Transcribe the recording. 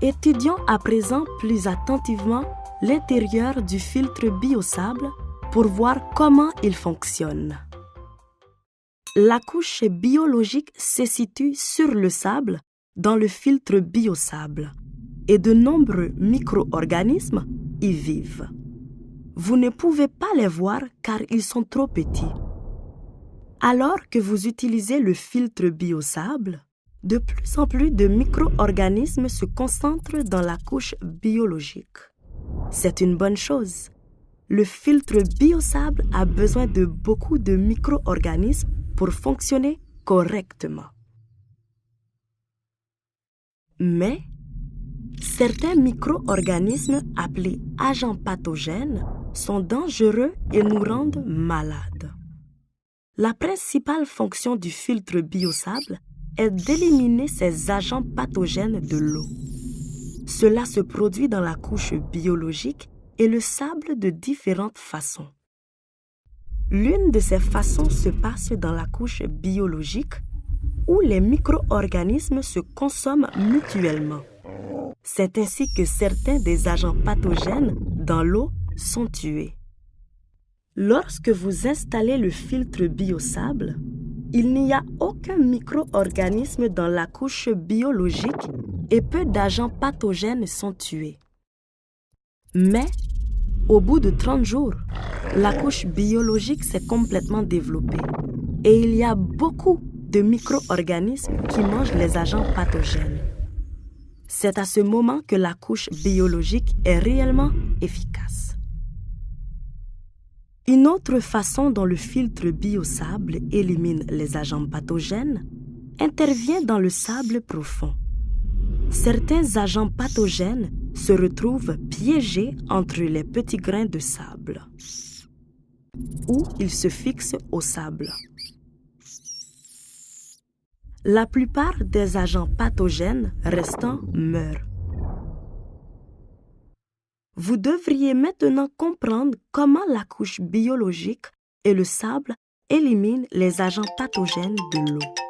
Étudions à présent plus attentivement l'intérieur du filtre biosable pour voir comment il fonctionne. La couche biologique se situe sur le sable dans le filtre biosable et de nombreux micro-organismes y vivent. Vous ne pouvez pas les voir car ils sont trop petits. Alors que vous utilisez le filtre biosable, de plus en plus de micro-organismes se concentrent dans la couche biologique. C'est une bonne chose. Le filtre biosable a besoin de beaucoup de micro-organismes pour fonctionner correctement. Mais certains micro-organismes appelés agents pathogènes sont dangereux et nous rendent malades. La principale fonction du filtre biosable est d'éliminer ces agents pathogènes de l'eau. Cela se produit dans la couche biologique et le sable de différentes façons. L'une de ces façons se passe dans la couche biologique où les micro-organismes se consomment mutuellement. C'est ainsi que certains des agents pathogènes dans l'eau sont tués. Lorsque vous installez le filtre biosable, il n'y a aucun micro-organisme dans la couche biologique et peu d'agents pathogènes sont tués. Mais, au bout de 30 jours, la couche biologique s'est complètement développée et il y a beaucoup de micro-organismes qui mangent les agents pathogènes. C'est à ce moment que la couche biologique est réellement efficace. Une autre façon dont le filtre biosable élimine les agents pathogènes intervient dans le sable profond. Certains agents pathogènes se retrouvent piégés entre les petits grains de sable, où ils se fixent au sable. La plupart des agents pathogènes restants meurent. Vous devriez maintenant comprendre comment la couche biologique et le sable éliminent les agents pathogènes de l'eau.